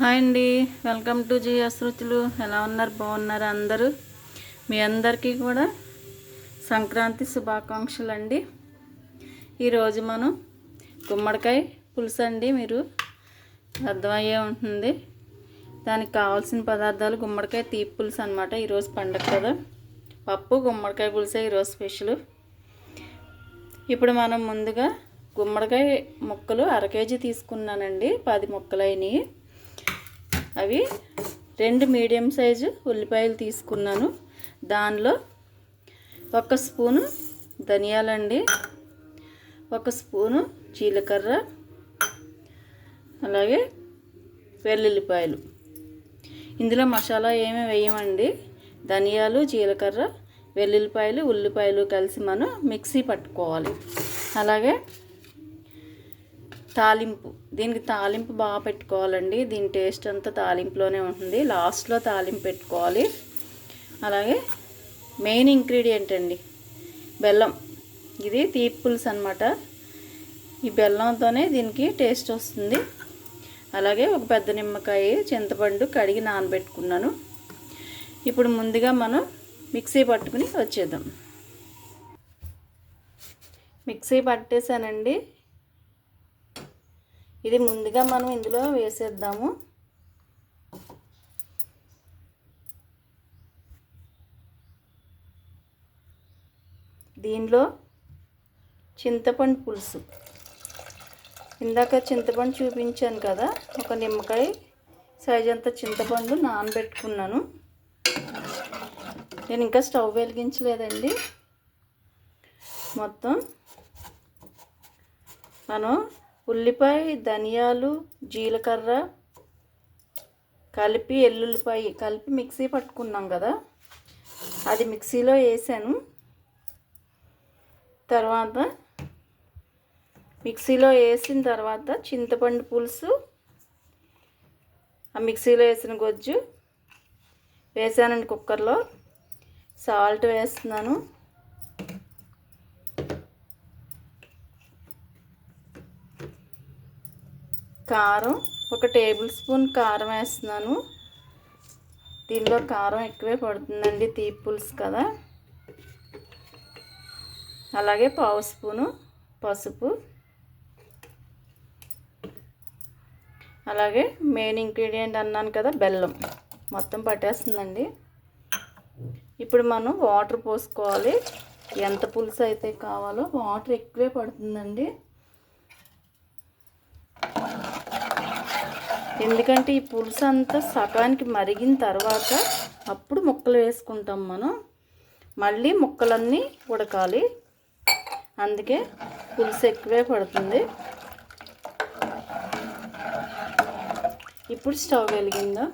Hi అండి, welcome to GS రుచులు. ఎలా ఉన్నారు? బాగున్నారు అందరూ? మీ అందరికీ కూడా సంక్రాంతి శుభాకాంక్షలు అండి. ఈరోజు మనం గుమ్మడికాయ పులుసు అండి, మీరు అర్థమయ్యే ఉంటుంది. దానికి కావాల్సిన పదార్థాలు గుమ్మడికాయ తీపి పులుసు అనమాట. ఈరోజు పండుగ కదా, పప్పు గుమ్మడికాయ పులుసే ఈరోజు స్పెషల్. ఇప్పుడు మనం ముందుగా గుమ్మడికాయ ముక్కలు 1/2 కేజీ తీసుకున్నానండి. 10 ముక్కలు అయినాయి. అవి 2 మీడియం సైజు ఉల్లిపాయలు తీసుకున్నాను. దానిలో 1 స్పూను ధనియాలండి, 1 స్పూను జీలకర్ర, అలాగే వెల్లుల్లిపాయలు. ఇందులో మసాలా ఏమీ వేయమండి. ధనియాలు, జీలకర్ర, వెల్లుల్లిపాయలు, ఉల్లిపాయలు కలిసి మనం మిక్సీ పట్టుకోవాలి. అలాగే తాలింపు, దీనికి తాలింపు బాగా పెట్టుకోవాలండి. దీని టేస్ట్ అంతా తాలింపులోనే ఉంటుంది. లాస్ట్లో తాలింపు పెట్టుకోవాలి. అలాగే మెయిన్ ఇంగ్రీడియంట్ అండి బెల్లం. ఇది తీపి పులుసు అనమాట. ఈ బెల్లంతోనే దీనికి టేస్ట్ వస్తుంది. అలాగే ఒక పెద్ద నిమ్మకాయ చింతపండు కడిగి నానబెట్టుకున్నాను. ఇప్పుడు ముందుగా మనం మిక్సీ పట్టుకుని వచ్చేద్దాం. మిక్సీ పట్టేసానండి. ఇది ముందుగా మనం ఇందులో వేసేద్దాము. దీనిలో చింతపండు పులుసు, ఇందాక చింతపండు చూపించాను కదా, ఒక నిమ్మకాయ సైజ్ అంత చింతపండు నానబెట్టుకున్నాను. నేను ఇంకా స్టవ్ వెలిగించలేదండి. మొత్తం మనం ఉల్లిపాయ, ధనియాలు, జీలకర్ర కలిపి ఎల్లుల్లిపాయ కలిపి మిక్సీ పట్టుకున్నాం కదా, అది మిక్సీలో వేసాను. తర్వాత మిక్సీలో వేసిన తర్వాత చింతపండు పులుసు, ఆ మిక్సీలో వేసిన గొజ్జు వేసానండి కుక్కర్లో. సాల్ట్ వేస్తున్నాను. కారం, 1 టేబుల్ స్పూన్ కారం వేస్తున్నాను. దీనిలో కారం ఎక్కువే పడుతుందండి, తీపి పులుసు కదా. అలాగే 1/2 స్పూను పసుపు. అలాగే మెయిన్ ఇంగ్రీడియంట్ అన్నాను కదా, బెల్లం మొత్తం పట్టేస్తుందండి. ఇప్పుడు మనం వాటర్ పోసుకోవాలి. ఎంత పులుసు అయితే కావాలో వాటర్ ఎక్కువే పడుతుందండి. ఎందుకంటే ఈ పులుసు అంతా సగానికి మరిగిన తర్వాత అప్పుడు ముక్కలు వేసుకుంటాం మనం. మళ్ళీ ముక్కలన్నీ ఉడకాలి, అందుకే పులుసు ఎక్కువే పడుతుంది. ఇప్పుడు స్టవ్ వెలిగిందా.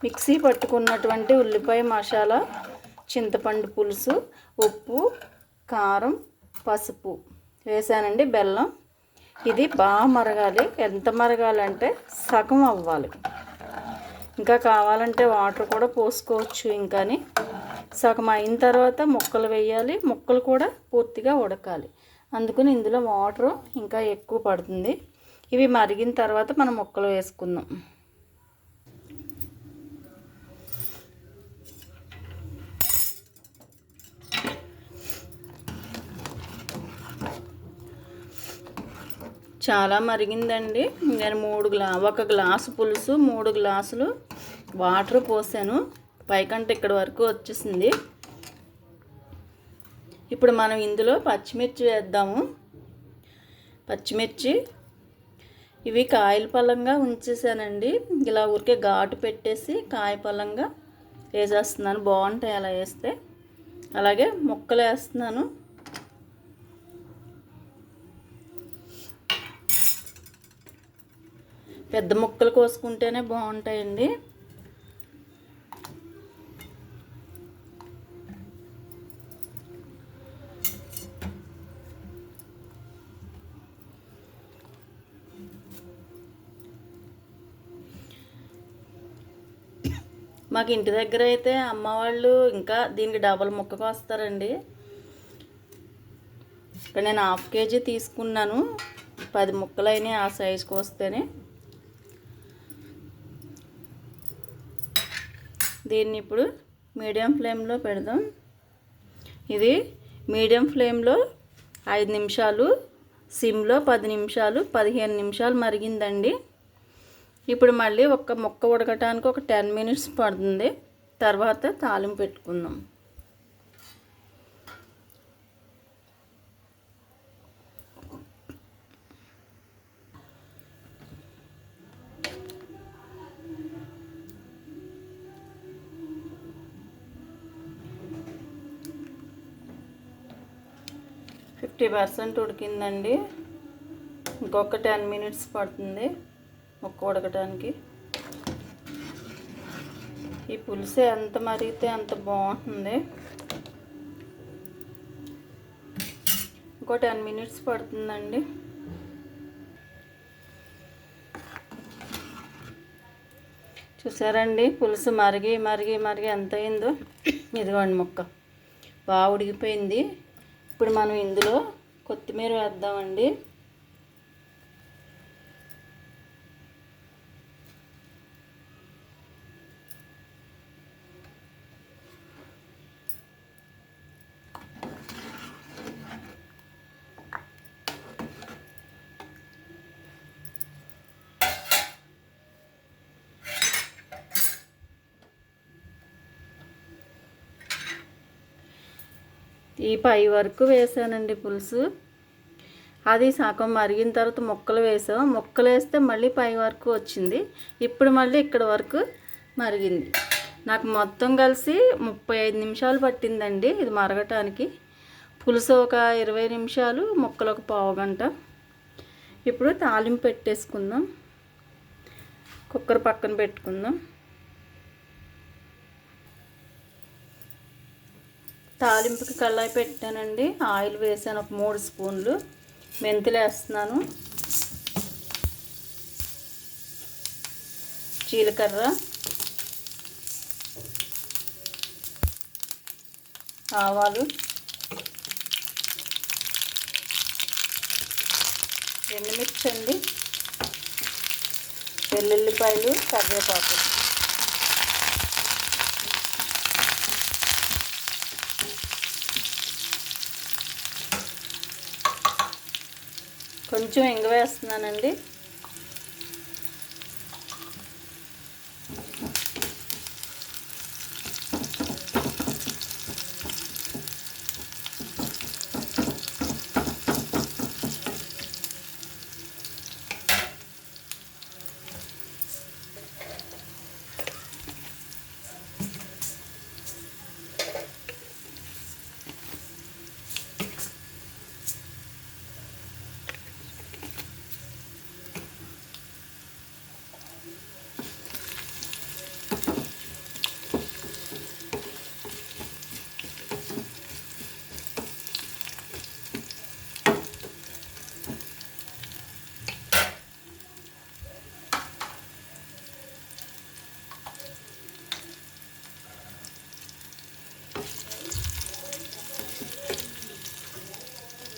మిక్సీ పట్టుకున్నటువంటి ఉల్లిపాయ మసాలా, చింతపండు పులుసు, ఉప్పు, కారం, పసుపు వేసానండి, బెల్లం. ఇది బాగా మరగాలి. ఎంత మరగాలంటే సగం అవ్వాలి. ఇంకా కావాలంటే వాటర్ కూడా పోసుకోవచ్చు. ఇంకాని సగం అయిన తర్వాత ముక్కలు వేయాలి. ముక్కలు కూడా పూర్తిగా ఉడకాలి. అందుకని ఇందులో వాటర్ ఇంకా ఎక్కువ పడుతుంది. ఇవి మరిగిన తర్వాత మనం ముక్కలు వేసుకుందాం. చాలా మరిగిందండి. నేను 1 గ్లాసు పులుసు 3 గ్లాసులు వాటర్ పోసాను. పైకంటే ఇక్కడ వరకు వచ్చేసింది. ఇప్పుడు మనం ఇందులో పచ్చిమిర్చి వేద్దాము. పచ్చిమిర్చి ఇవి కాయల పళ్ళంగా ఉంచేసానండి. ఇలా ఊరికే ఘాటు పెట్టేసి కాయ పళ్ళంగా వేసేస్తున్నాను. బాగుంటాయి అలా వేస్తే. అలాగే ముక్కలు వేస్తున్నాను. పెద్ద ముక్కలు కోసుకుంటేనే బాగుంటాయండి. మాకు ఇంటి దగ్గర అయితే అమ్మ వాళ్ళు ఇంకా దీనికి డబల్ ముక్కకు వస్తారండి. ఇక్కడ నేను 1/2 కేజీ తీసుకున్నాను. 10 ముక్కలైనా ఆ సైజుకి వస్తేనే. దీన్ని ఇప్పుడు మీడియం ఫ్లేమ్లో పెడదాం. ఇది మీడియం ఫ్లేమ్లో 5 నిమిషాలు, సిమ్లో 10 నిమిషాలు, 15 నిమిషాలు మరిగిందండి. ఇప్పుడు మళ్ళీ ఒక ముక్క ఉడకటానికి ఒక 10 మినిట్స్ పడుతుంది. తర్వాత తాలింపు పెట్టుకుందాం. ఫిఫ్టీ 50% ఉడికిందండి. ఇంకొక 10 మినిట్స్ పడుతుంది ముక్క ఉడకటానికి. ఈ పులుసు ఎంత మరిగితే అంత బాగుంటుంది. ఇంకో 10 మినిట్స్ పడుతుందండి. చూసారండి పులుసు మరిగి మరిగి మరిగి ఎంత అయిందో. ఇదిగోండి ముక్క బాగా ఉడికిపోయింది. ఇప్పుడు మనం ఇందులో కొత్తిమీర వేద్దామండి. ఈ పై వరకు వేసానండి పులుసు. అది సగం మరిగిన తర్వాత ముక్కలు వేసాం. ముక్కలు వేస్తే మళ్ళీ పై వరకు వచ్చింది. ఇప్పుడు మళ్ళీ ఇక్కడ వరకు మరిగింది. నాకు మొత్తం కలిసి 35 నిమిషాలు పట్టిందండి ఇది మరగటానికి. పులుసు ఒక 20 నిమిషాలు, ముక్కలు ఒక పావు గంట. ఇప్పుడు తాలింపు పెట్టేసుకుందాం. కుక్కర్ పక్కన పెట్టుకుందాం. తాలింపుకి కళాయి పెట్టానండి. ఆయిల్ వేసాను ఒక 3 స్పూన్లు. మెంతులు వేస్తున్నాను, జీలకర్ర, ఆవాలు, ఎండుమిర్చి అండి, వెల్లుల్లిపాయలు, కరివేపాకు. కొంచెం ఇంగ వేస్తున్నానండి.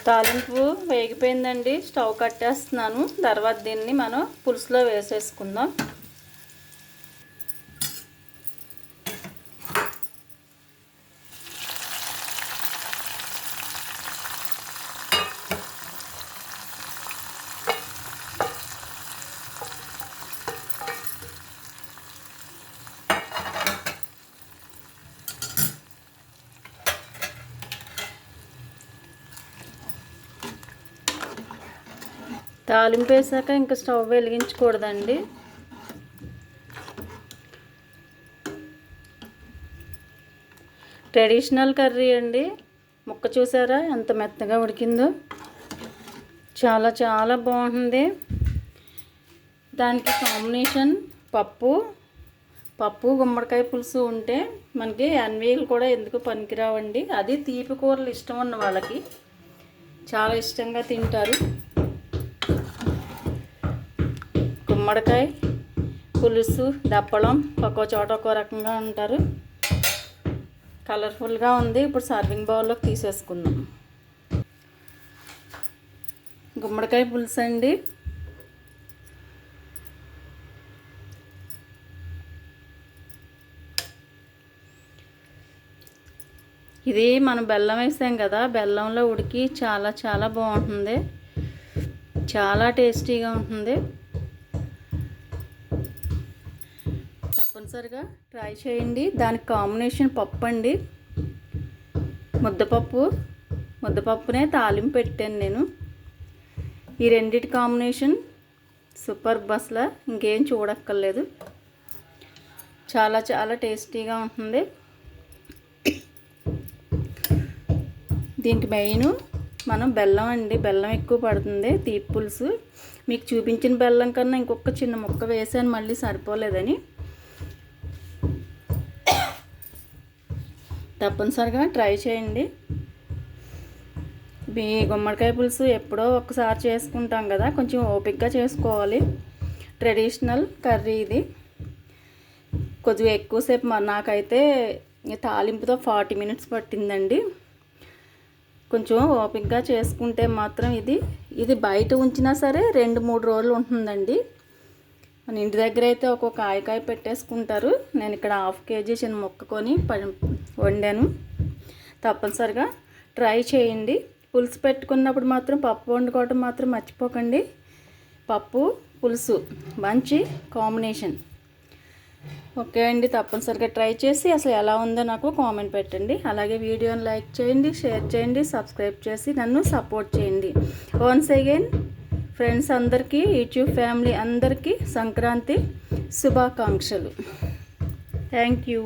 తాలింపు వేగిపోయిందండి. స్టవ్ కట్టేస్తున్నాను. తర్వాత దీన్ని మనం పులుసులో వేసేసుకుందాం. తాలింపు వేసాక ఇంకా స్టవ్ వెలిగించకూడదండి. ట్రెడిషనల్ కర్రీ అండి. ముక్క చూసారా ఎంత మెత్తగా ఉడికిందో. చాలా చాలా బాగుంటుంది. దానికి కాంబినేషన్ పప్పు గుమ్మడికాయ పులుసు ఉంటే మనకి అన్వీలు కూడా ఎందుకు పనికిరావండి. అది తీపి కూరలు ఇష్టం ఉన్న వాళ్ళకి చాలా ఇష్టంగా తింటారు. గుమ్మడికాయ పులుసు, దప్పడం ఒక్కో చోట ఒక్కో రకంగా ఉంటారు. కలర్ఫుల్గా ఉంది. ఇప్పుడు సర్వింగ్ బౌల్లోకి తీసేసుకుందాం. గుమ్మడికాయ పులుసు అండి. ఇది మనం బెల్లం వేసాం కదా, బెల్లంలో ఉడికి చాలా చాలా బాగుంటుంది, చాలా టేస్టీగా ఉంటుంది. తప్పనిసరిగా ట్రై చేయండి. దానికి కాంబినేషన్ పప్పు అండి, ముద్దపప్పునే తాలింపు పెట్టాను నేను. ఈ రెండిటి కాంబినేషన్ సూపర్ బస్లా, ఇంకేం చూడక్కర్లేదు. చాలా చాలా టేస్టీగా ఉంటుంది. దీనికి మెయిన్ మనం బెల్లం అండి, బెల్లం ఎక్కువ పడుతుంది తీపి పులుసు. మీకు చూపించిన బెల్లం కన్నా ఇంకొక చిన్న ముక్క వేసాను, మళ్ళీ సరిపోలేదని. తప్పనిసరిగా ట్రై చేయండి. మీ గుమ్మడికాయ పులుసు ఎప్పుడో ఒకసారి చేసుకుంటాం కదా, కొంచెం ఓపికగా చేసుకోవాలి. ట్రెడిషనల్ కర్రీ ఇది. కొద్దిగా ఎక్కువసేపు నాకైతే తాలింపుతో 40 minutes పట్టిందండి. కొంచెం ఓపికగా చేసుకుంటే మాత్రం ఇది బయట ఉంచినా సరే 2-3 రోజులు ఉంటుందండి. మన ఇంటి దగ్గర అయితే ఒక్కొక్క కాయ పెట్టేసుకుంటారు. నేను ఇక్కడ 1/2 kg చిన్న ముక్క కొని వండాను. తప్పనిసరిగా ట్రై చేయండి. పులుసు పెట్టుకున్నప్పుడు మాత్రం పప్పు వండుకోవటం మాత్రం మర్చిపోకండి. పప్పు పులుసు మంచి కాంబినేషన్. ఓకే అండి, తప్పనిసరిగా ట్రై చేసి అసలు ఎలా ఉందో నాకు కామెంట్ పెట్టండి. అలాగే వీడియోని లైక్ చేయండి, షేర్ చేయండి, సబ్స్క్రైబ్ చేసి నన్ను సపోర్ట్ చేయండి. వన్స్ అగైన్ ఫ్రెండ్స్ అందరికీ, యూట్యూబ్ ఫ్యామిలీ అందరికీ సంక్రాంతి శుభాకాంక్షలు. Thank you.